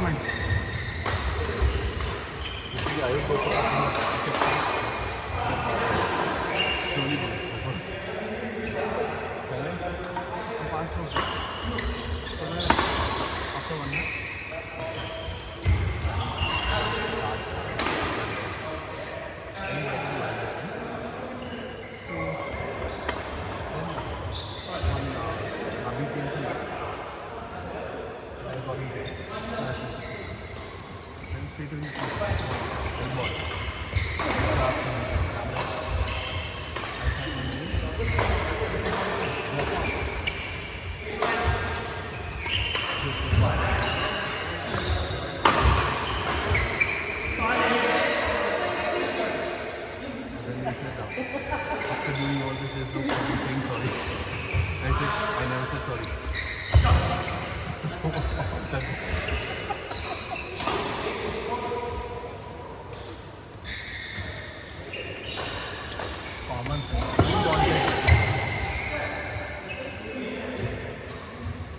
moments. Slowly go. पहले हम 5 लोग तो मैं after 1 year अभी के लिए I got into national facility. Then straight to the ball. Last one. After doing all this, there's no point in saying sorry. I never said sorry. Common sense.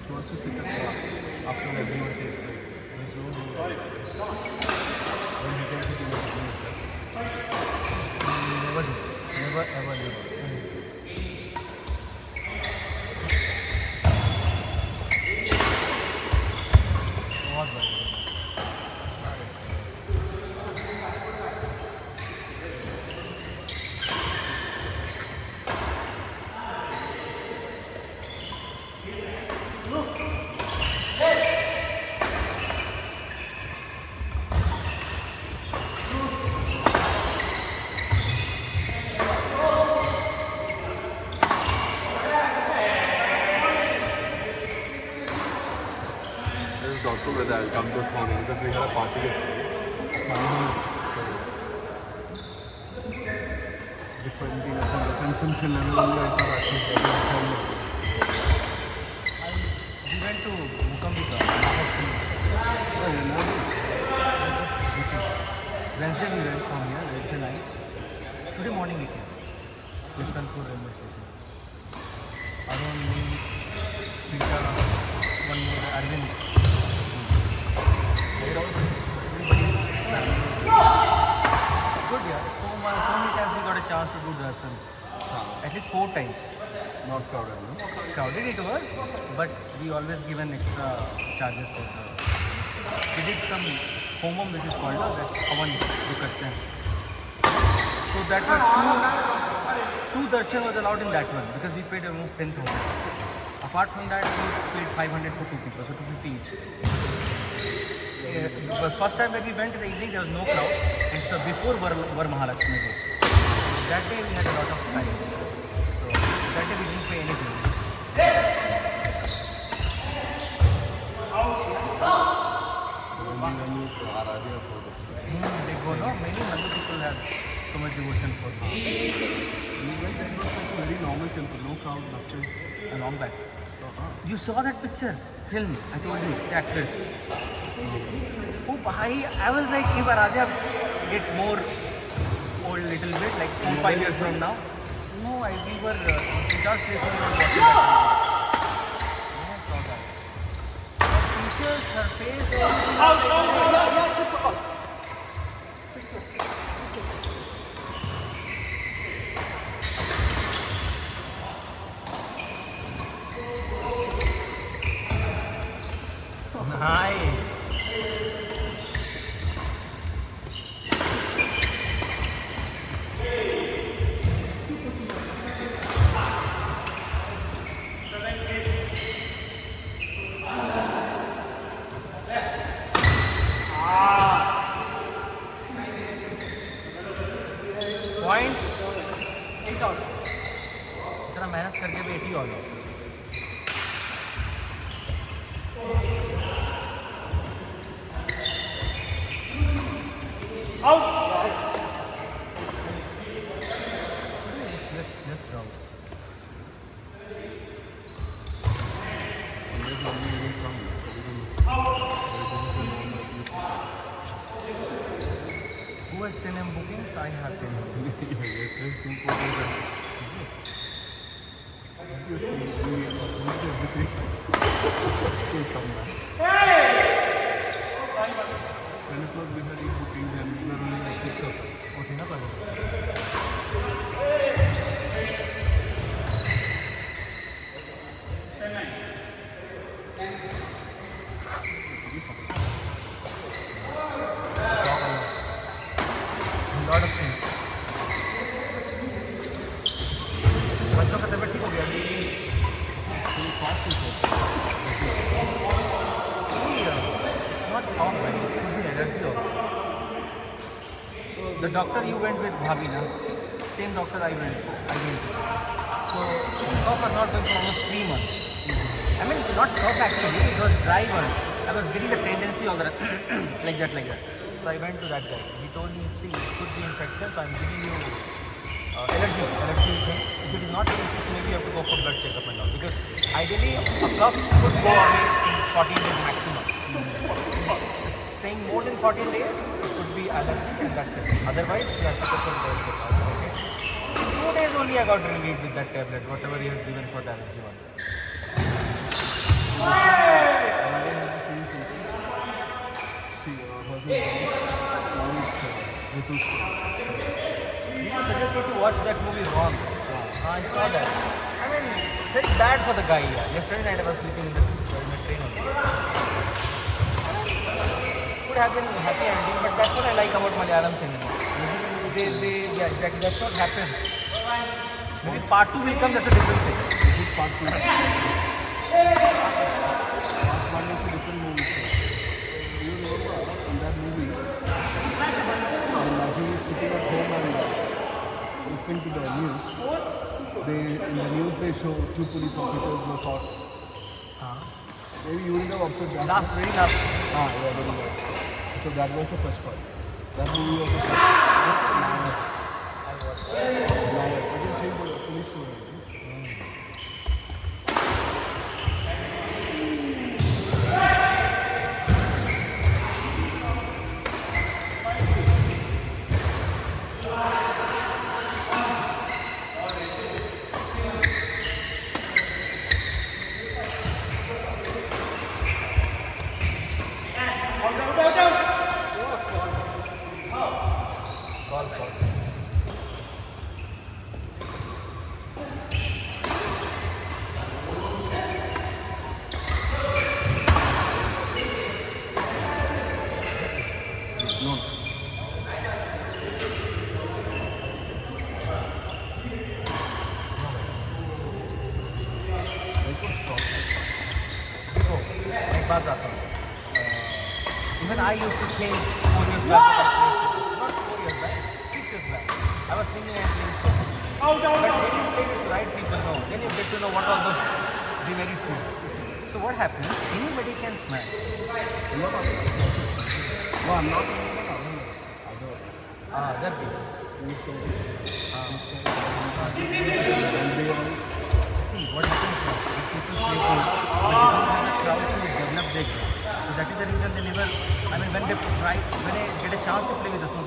He wants to sit at last after everyone takes break. There's no rule. When he can sit in the beginning, never do. Never ever do. बहुत बढ़िया. This is doubtful whether I'll come this morning because we had a party yesterday. The consumption level only I start asking. We went to Mukambika. Wednesday we went from here, Wednesday night. Today morning we came. Yeshwanthpur railway station. Arun, me, Sita, one more, Arvind. Good, yeah. So many times we got a chance to do darshan. At least 4 times. Not crowded, no? Crowded it was, but we always given extra charges for the. We did some homam which is called that havan जो करते हैं. So that was two darshan was allowed in that one because we paid almost 10,000. Apart from that, we paid 500 for 2 people, so 250 each. The first time when we went in the evening, there was no crowd, and so before Var Mahalakshmi Day. That day we had a lot of time, so that day we didn't pay anything. They go, no? Many Hindu people have so much devotion for them. That was like a very normal temple, no crowd, nothing. A long back. You saw that picture? Film, I told you, the actors. Oh, I was like, if Radha get more old little bit, like 4-5 years from now. No, we were without placing watching that. I saw that. Her features, her face, Hi. Point 8 out. इतना मेहनत करके भी 80 out. Let's round. Who has 10M bookings? I have 10M. 10 o'clock we had 8 bookings and we were only like 6 of us. Okay, no problem. Lot of things. बच्चों का तबीयत ठीक हो गया अभी? So fast is it? Not cough, but it could be allergy also. The doctor you went with, Bhabhi, na? Same doctor I went to. So cough was not going for almost 3 months. I mean, not cough actually, it was dry one. I was getting the tendency of the like that. So I went to that guy. He told me, see, it could be infection, so I'm giving you allergy thing. If it is not infection, maybe you have to go for blood checkup and all. Because ideally, a cough could go away in 14 days maximum. Staying more than 14 days, it could be allergy and that's it. Otherwise, you have to go for blood checkup. Okay? 2 days only I got relieved with that tablet, whatever you had given for the allergy one. And I had the same symptoms. She was in Ritu's You suggest me to watch that movie Wrong. I saw that. I mean, felt bad for the guy. Yeah. Yesterday night I was sleeping in the train only. Could have been happy ending, but that's what I like about Malayalam cinema. Yeah, exactly. That's what happened. Maybe part 2 will come, that's a different thing. This is part 2. Part 1 is a different movie. Do you remember in that movie when he is sitting at home and listening to the news, in the news they show 2 police officers were caught. Maybe you would have observed that. Very last. Yeah, very last. So that was the first part. That movie was the first part. Nayak. Again, same police story. No. एक बात आता हूँ. Even I used to think 4 years back, not 4 years back, 6 years back. I was thinking I played so much. But when you play with the right people, no, then you get to know what are the demerits to it. So what happens? Anybody can smash. I'm not talking about No, I'm not talking about other. That people. Who's the See, what happens now? If people play good, but they don't have the crowd to develop their game. So that is the reason they never, I mean, when they get a chance to play with us, no,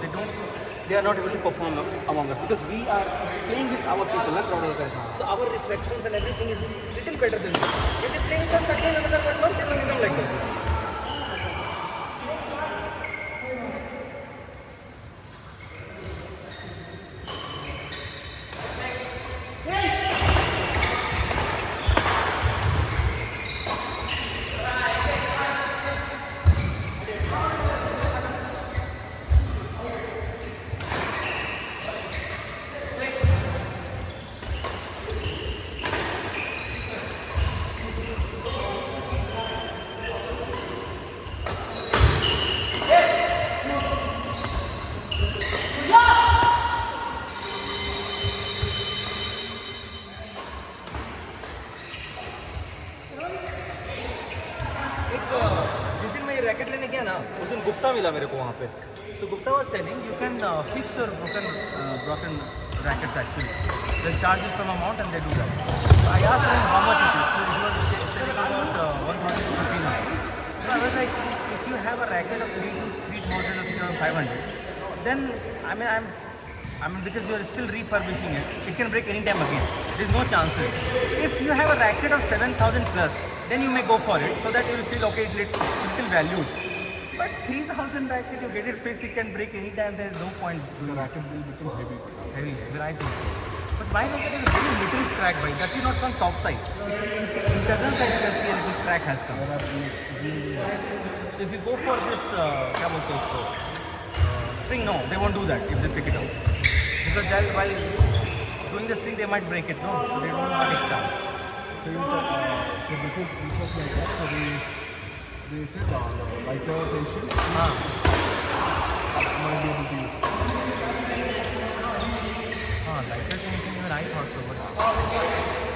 they are not able to perform among us because we are playing with our people, not crowd. So our reflections and everything is little better than them. If they play with us again another 1 month, they will become like us. Racket लेने गया ना उस दिन गुप्ता मिला मेरे को वहाँ पे. So Gupta was telling you can fix your broken rackets actually. They charge you some amount and they do that. So I asked him how much it is. So he was saying about 1,000 to 1,500. So I was like, if you have a racket of 3,000 or 3,500, then I mean because you are still refurbishing it, it can break any time again. There is no chances. If you have a racket of 7,000 plus, then you may go for it so that you will feel okay, it's little valued. But 3000 racket, you get it fixed, it can break anytime. There is no point The doing racket will become heavy. heavy. Even I think so. But my racket is a very little crack, by that is not from top side. Internal side, you can see a little crack has come. There are really So if you go for this, क्या बोलते हैं उसको, string, no, they won't do that if they check it out. Because they'll, while doing the string, they might break it, no? So they don't have a chance. so, so this was like that. So they said the lighter tension Ah. might be able to use. Lighter tension, even I thought so. But